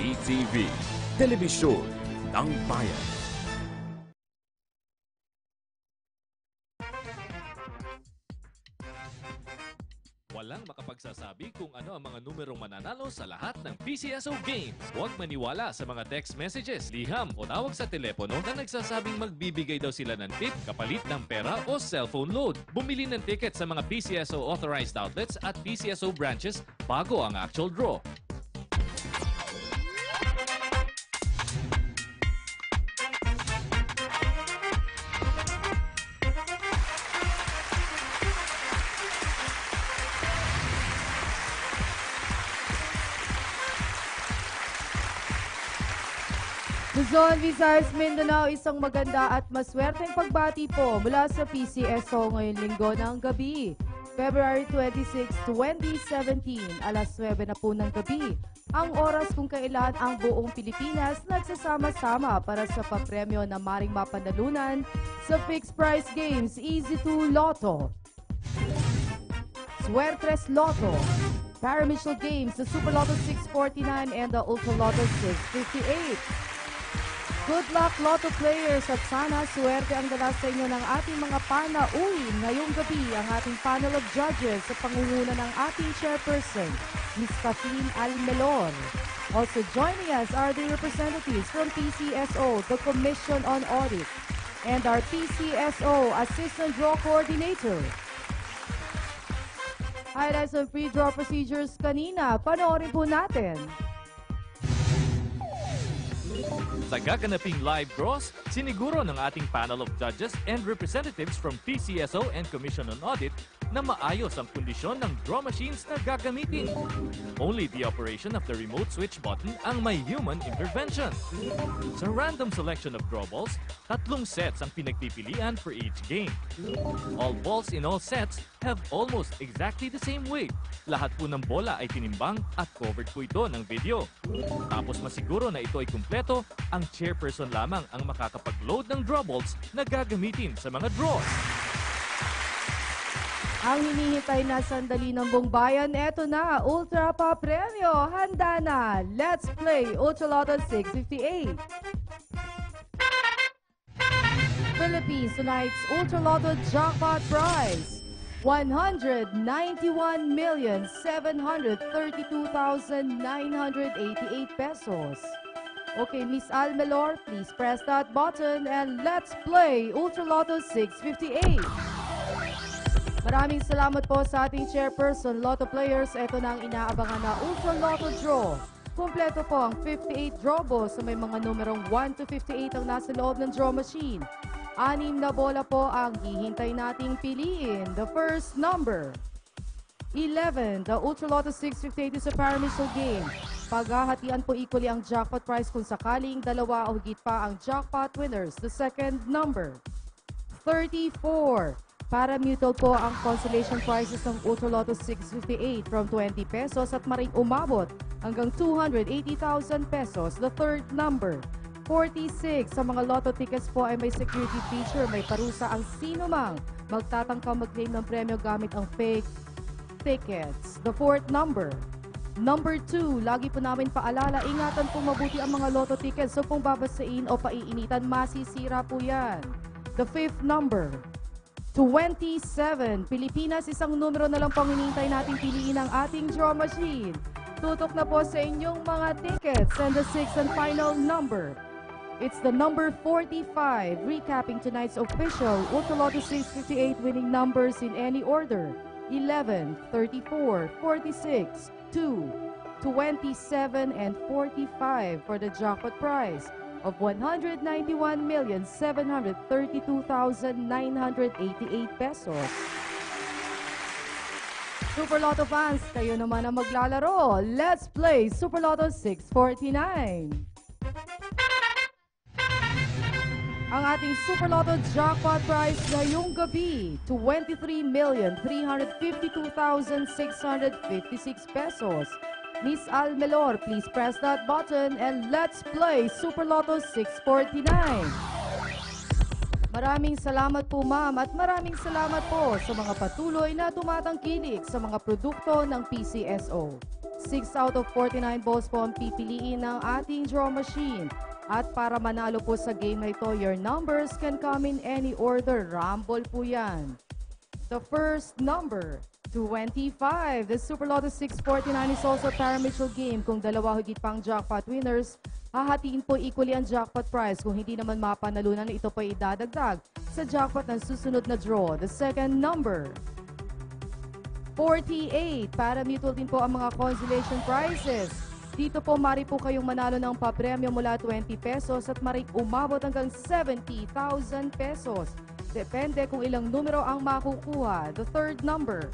PTV, Telebisyon ng Bayan. Walang makapagsasabi kung ano ang mga numerong mananalo sa lahat ng PCSO games. Huwag maniwala sa mga text messages, liham o tawag sa telepono na nagsasabing magbibigay daw sila ng tip kapalit ng pera o cellphone load. Bumili ng ticket sa mga PCSO authorized outlets at PCSO branches bago ang actual draw. Luzon, Visayas, Mindanao, isang maganda at maswerteng pagbati po mula sa PCSO ngayong linggo ng gabi. February 26, 2017, alas 9 na po ng gabi. Ang oras kung kailan ang buong Pilipinas nagsasama-sama para sa papremyo na maring mapanalunan sa fixed price games Easy 2 Lotto, Suertres Lotto, Parimutuel Games, the Super Lotto 649 and the Ultra Lotto 658. Good luck, Lotto players, at sana suwerte ang dala sa inyo ng ating mga panauhin ngayong gabi ang ating panel of judges sa pangunguna ng ating chairperson, Ms. Kathleen Almelor. Also joining us are the representatives from PCSO, the Commission on Audit, and our PCSO Assistant Draw Coordinator. Highlights of free draw procedures kanina, panoorin po natin. Sa gaganaping live draws, siniguro ng ating panel of judges and representatives from PCSO and Commission on Audit na maayos ang kondisyon ng draw machines na gagamitin. Only the operation of the remote switch button ang may human intervention. Sa random selection of draw balls, 3 sets ang pinagpipilian for each game. All balls in all sets have almost exactly the same weight. Lahat po ng bola ay tinimbang at covered po ito ng video. Tapos masiguro na ito ay kumpleto, ang chairperson lamang ang makakapag-load ng draw balls na gagamitin sa mga draws. Ang hinihintay na sandali ng buong bayan, eto na, Ultra Pa Premyo. Handa na. Let's play Ultra Lotto 658. Philippines, tonight's Ultra Lotto Jackpot Prize, 191,732,988 pesos. Okay, Miss Almelor, please press that button and let's play Ultra Lotto 658. Maraming salamat po sa ating chairperson, Lotto players. Ito na ang inaabangan na Ultra Lotto Draw. Kumpleto po ang 58 draw balls sa may mga numerong 1 to 58 ang nasa loob ng draw machine. 6 na bola po ang hihintay nating piliin. The first number, 11. The Ultra Lotto 658 is a parimutuel game. Paghahatian po equally ang jackpot prize kung sakaling 2 o higit pa ang jackpot winners. The second number, 34. Parimutuel po ang consolation prizes ng Ultra Lotto 658 from 20 pesos at maring umabot hanggang 280,000 pesos. The third number, 46. Sa mga lotto tickets po ay may security feature, may parusa ang sino mang magtatangkang mag-claim ng premyo gamit ang fake tickets. The fourth number, number 2. Lagi po namin paalala, ingatan po mabuti ang mga lotto tickets. So kung babasain o paiinitan, masisira po yan. The fifth number, 27. Pilipinas, isang numero na lang pang hinihintay natin piliin ang ating draw machine. Tutok na po sa inyong mga tickets. And the sixth and final number, it's the number 45. Recapping tonight's official Ultra Lotto 658 winning numbers in any order: 11, 34, 46, 2, 27, and 45 for the jackpot prize of 191,732,988 pesos. Super Lotto fans, kayo naman ang maglalaro. Let's play Super Lotto 649. Ang ating Super Lotto Jackpot Prize ngayong gabi, 23,352,656 pesos. Miss Almelor, please press that button and let's play Super Lotto 649. Maraming salamat po ma'am at maraming salamat po sa mga patuloy na tumatangkilik sa mga produkto ng PCSO. 6 out of 49 balls po ang pipiliin ng ating draw machine. At para manalo po sa game na ito, your numbers can come in any order. Rumble po yan. The first number, 25. The Super Lotto 649 is also a parimutuel game. Kung dalawa higit pang jackpot winners, hahatiin po equally ang jackpot prize. Kung hindi naman mapanalunan, ito po idadagdag sa jackpot ng susunod na draw. The second number, 48. Parimutuel din po ang mga consolation prizes. Dito po mari po kayong manalo ng papremyo mula 20 pesos at mari umabot hanggang 70,000 pesos. Depende kung ilang numero ang makukuha. The third number,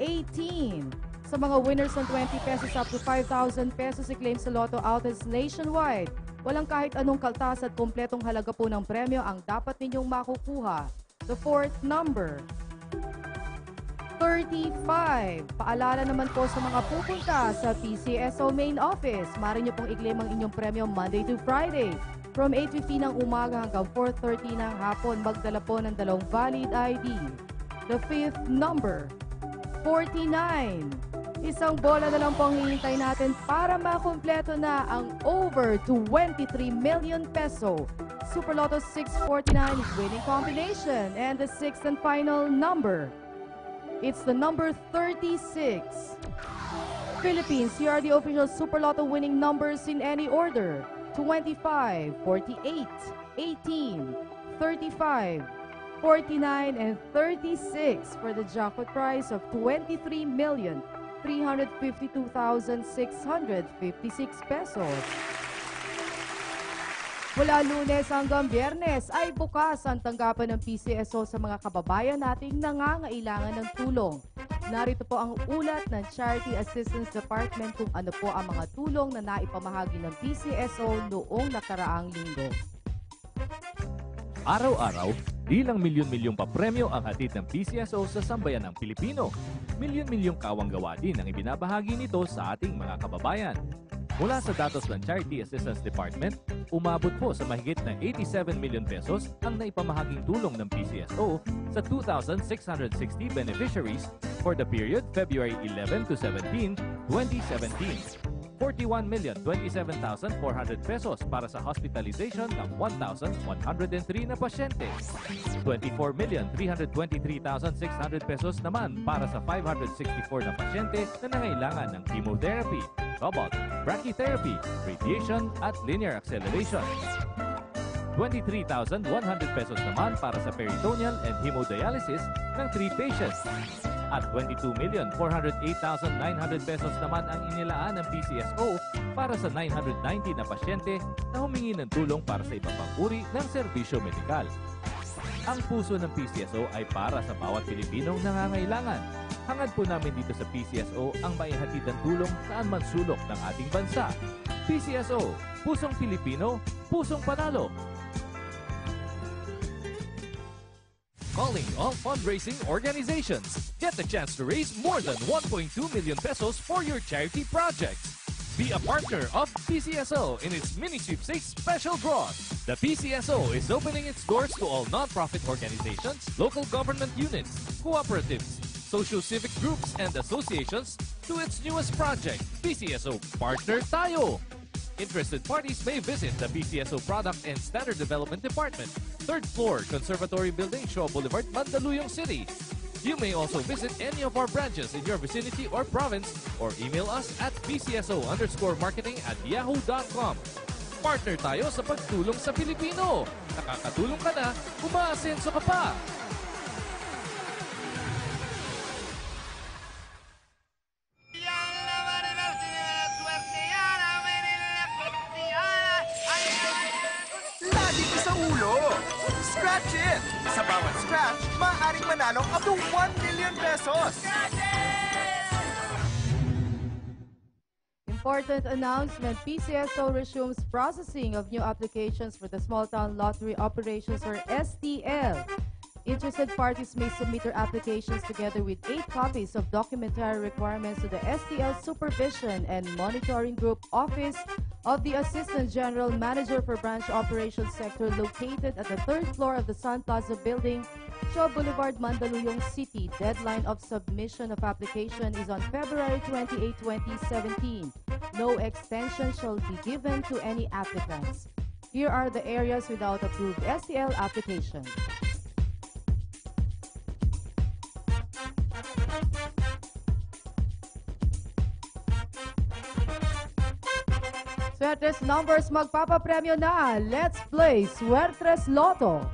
18. Sa mga winners ng 20 pesos up to 5,000 pesos i-claim sa Lotto outlets nationwide. Walang kahit anong kaltas at kompletong halaga po ng premyo ang dapat ninyong makukuha. The fourth number, 35. Paalala naman po sa mga pupunta sa PCSO main office. Maaari nyo pong i-claim ang inyong premyo Monday to Friday. From 8:50 ng umaga hanggang 4:30 ng hapon, magdala po ng 2 valid ID. The fifth number, 49. Isang bola na lang pong hihintay natin para makumpleto na ang over 23 million peso Super Lotto 649 winning combination. And the sixth and final number, it's the number 36. Philippines, here are the official Super Lotto winning numbers in any order. 25, 48, 18, 35, 49, and 36 for the jackpot prize of 23,352,656 pesos. Mula Lunes hanggang Biyernes ay bukas ang tanggapan ng PCSO sa mga kababayan nating nangangailangan ng tulong. Narito po ang ulat ng Charity Assistance Department kung ano po ang mga tulong na naipamahagi ng PCSO noong nakaraang linggo. Araw-araw, di lang milyon-milyong papremyo ang hatid ng PCSO sa sambayan ng Pilipino. Milyon-milyong kawanggawa din ang ibinabahagi nito sa ating mga kababayan. Mula sa datos ng Charity Assistance Department, umabot po sa mahigit ng 87 million pesos ang naipamahaging tulong ng PCSO sa 2,660 beneficiaries for the period February 11 to 17, 2017. 41,027,400 pesos para sa hospitalization ng 1,103 na pasyente. 24,323,600 pesos naman para sa 564 na pasyente na nangailangan ng chemotherapy, cobalt, brachytherapy, radiation at linear acceleration. 23,100 pesos naman para sa peritoneal and hemodialysis ng 3 patients. At 22,408,900 pesos naman ang inilaan ng PCSO para sa 990 na pasyente na humingi ng tulong para sa ibang pang uri ng serbisyo medikal. Ang puso ng PCSO ay para sa bawat Pilipinong nangangailangan. Hangad po namin dito sa PCSO ang maihatid ng tulong saan man sulok ng ating bansa. PCSO, pusong Pilipino, pusong panalo. Calling all fundraising organizations. Get the chance to raise more than 1.2 million pesos for your charity projects. Be a partner of PCSO in its mini sweepstakes special draws. The PCSO is opening its doors to all non-profit organizations, local government units, cooperatives, socio-civic groups, and associations to its newest project, PCSO Partner Tayo. Interested parties may visit the PCSO Product and Standard Development Department, 3rd floor, Conservatory Building, Shaw Boulevard, Mandaluyong City. You may also visit any of our branches in your vicinity or province or email us at pcso_marketing@yahoo.com. Partner tayo sa pagtulong sa Pilipino. Nakakatulong ka na, umaasenso ka pa. Lagi ko sa ulo! Scratch it! Sa bawat scratch, maaaring manalo up to 1 million pesos! Important announcement, PCSO resumes processing of new applications for the Small Town Lottery Operations or STL. Interested parties may submit their applications together with 8 copies of documentary requirements to the STL Supervision and Monitoring Group Office of the Assistant General Manager for Branch Operations Sector located at the 3rd floor of the Sun Plaza Building, Butcho Boulevard, Mandaluyong City. Deadline of submission of application is on February 28, 2017. No extension shall be given to any applicants. Here are the areas without approved STL application. Suertes numbers magpapapremyo na. Let's play Suertes Lotto.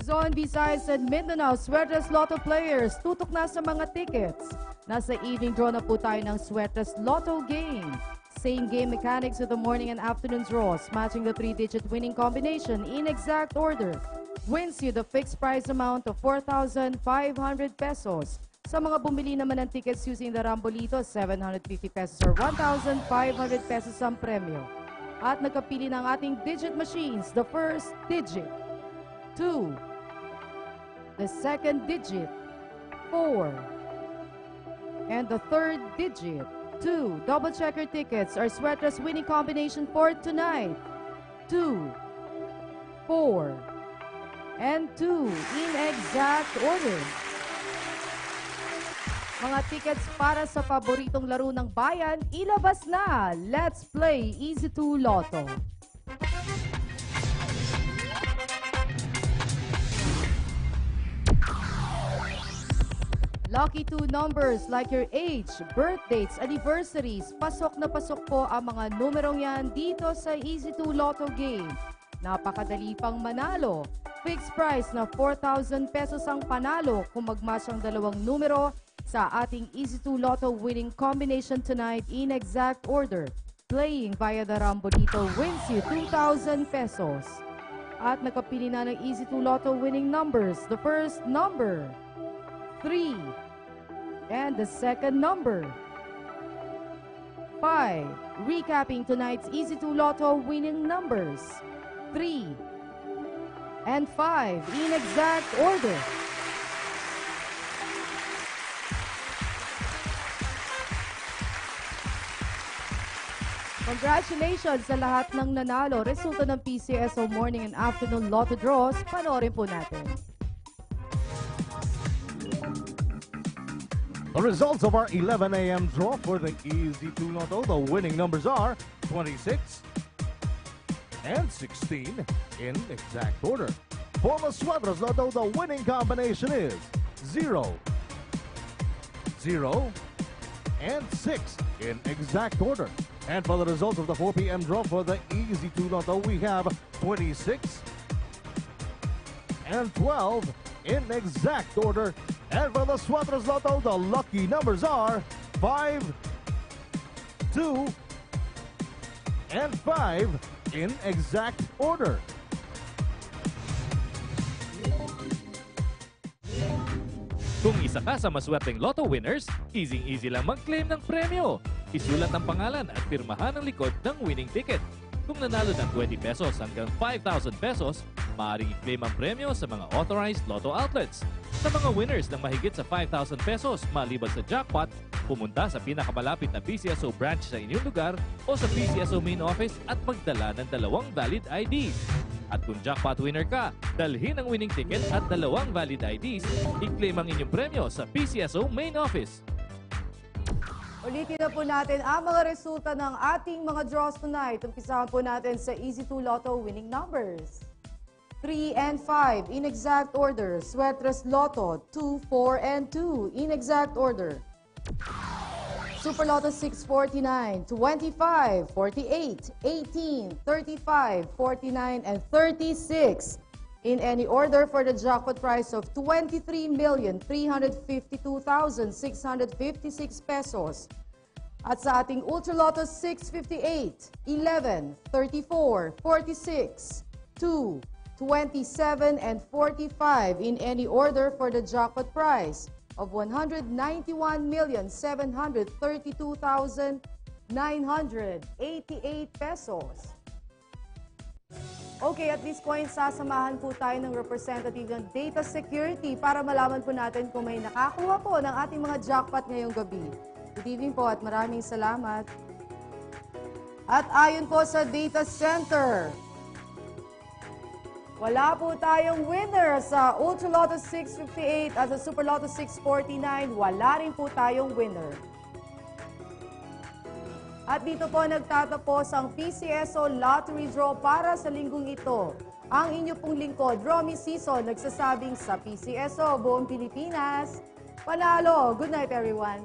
Luzon, Visayas, and Mindanao, Suertes Lotto players, tutok na sa mga tickets. Nasa evening draw na po tayo ng Suertes Lotto game. Same game mechanics with the morning and afternoon draws, matching the 3-digit winning combination in exact order. Wins you the fixed price amount of 4,500 pesos. Sa mga bumili naman ng tickets using the Rambolito, 750 pesos or 1,500 pesos ang premyo. At nagkapili ng ating digit machines, the first digit, 2. The second digit, 4. And the third digit, 2. Double checker tickets are Suertes winning combination for tonight, 2, 4, and 2 in exact order. Mga tickets para sa paboritong laro ng bayan, ilabas na! Let's play Easy 2 Lotto. Lucky 2 numbers like your age, birth dates, anniversaries. Pasok na pasok po ang mga numerong yan dito sa Easy 2 Lotto game. Napakadali pang manalo. Fixed price na 4,000 pesos ang panalo kung magmatch ang dalawang numero sa ating Easy 2 Lotto winning combination tonight in exact order. Playing via the Rambolito wins you 2,000 pesos. At nakapili na ng Easy 2 Lotto winning numbers. The first number, 3. And the second number, 5. Recapping tonight's Easy 2 Lotto winning numbers, 3 and 5 in exact order. Congratulations sa lahat ng nanalo. Resulta ng PCSO morning and afternoon lotto draws. Panoorin po natin. The results of our 11 a.m. draw for the Easy 2 Lotto. The winning numbers are 26 and 16 in exact order. For the Suertes Lotto, the winning combination is 0, 0, and 6 in exact order. And for the results of the 4 p.m. draw for the Easy 2 Lotto, we have 26 and 12 in exact order. And for the Suertes Lotto, the lucky numbers are 5, 2, and 5 in exact order. Kung isa ka sa maswerteng Lotto winners, easy-easy lang mag-claim ng premyo. Isulat ang pangalan at pirmahan ang likod ng winning ticket. Kung nanalo ng 20 pesos hanggang 5,000 pesos, maaaring i-claim ang premyo sa mga authorized Lotto outlets. Sa mga winners ng mahigit sa 5,000 pesos maliban sa jackpot, pumunta sa pinakamalapit na PCSO branch sa inyong lugar o sa PCSO main office at magdala ng 2 valid IDs. At kung jackpot winner ka, dalhin ang winning ticket at 2 valid IDs, i-claim ang inyong premyo sa PCSO main office. Ulitin na po natin ang mga resulta ng ating mga draws tonight. Umpisahan po natin sa Easy 2 Lotto winning numbers. 3 and 5 in exact order. Suertes Lotto 2, 4, and 2 in exact order. Super Lotto 649, 25, 48, 18, 35, 49, and 36 in any order for the jackpot prize of 23,352,656 pesos. At sa ating Ultra Lotto 658, 11, 34, 46, 2, 27, and 45 in any order for the jackpot prize of 191,732,988 pesos. Okay, at this point, sasamahan po tayo ng representative ng Data Security para malaman po natin kung may nakakuha po ng ating mga jackpot ngayong gabi. Good evening po at maraming salamat. At ayon po sa data center, wala po tayong winner sa Ultra Lotto 658 at sa Super Lotto 649. Wala rin po tayong winner. At dito po nagtatapos ang PCSO Lottery Draw para sa linggong ito. Ang inyo pong lingkod, Romy Season, nagsasabing sa PCSO, buong Pilipinas, panalo. Good night, everyone.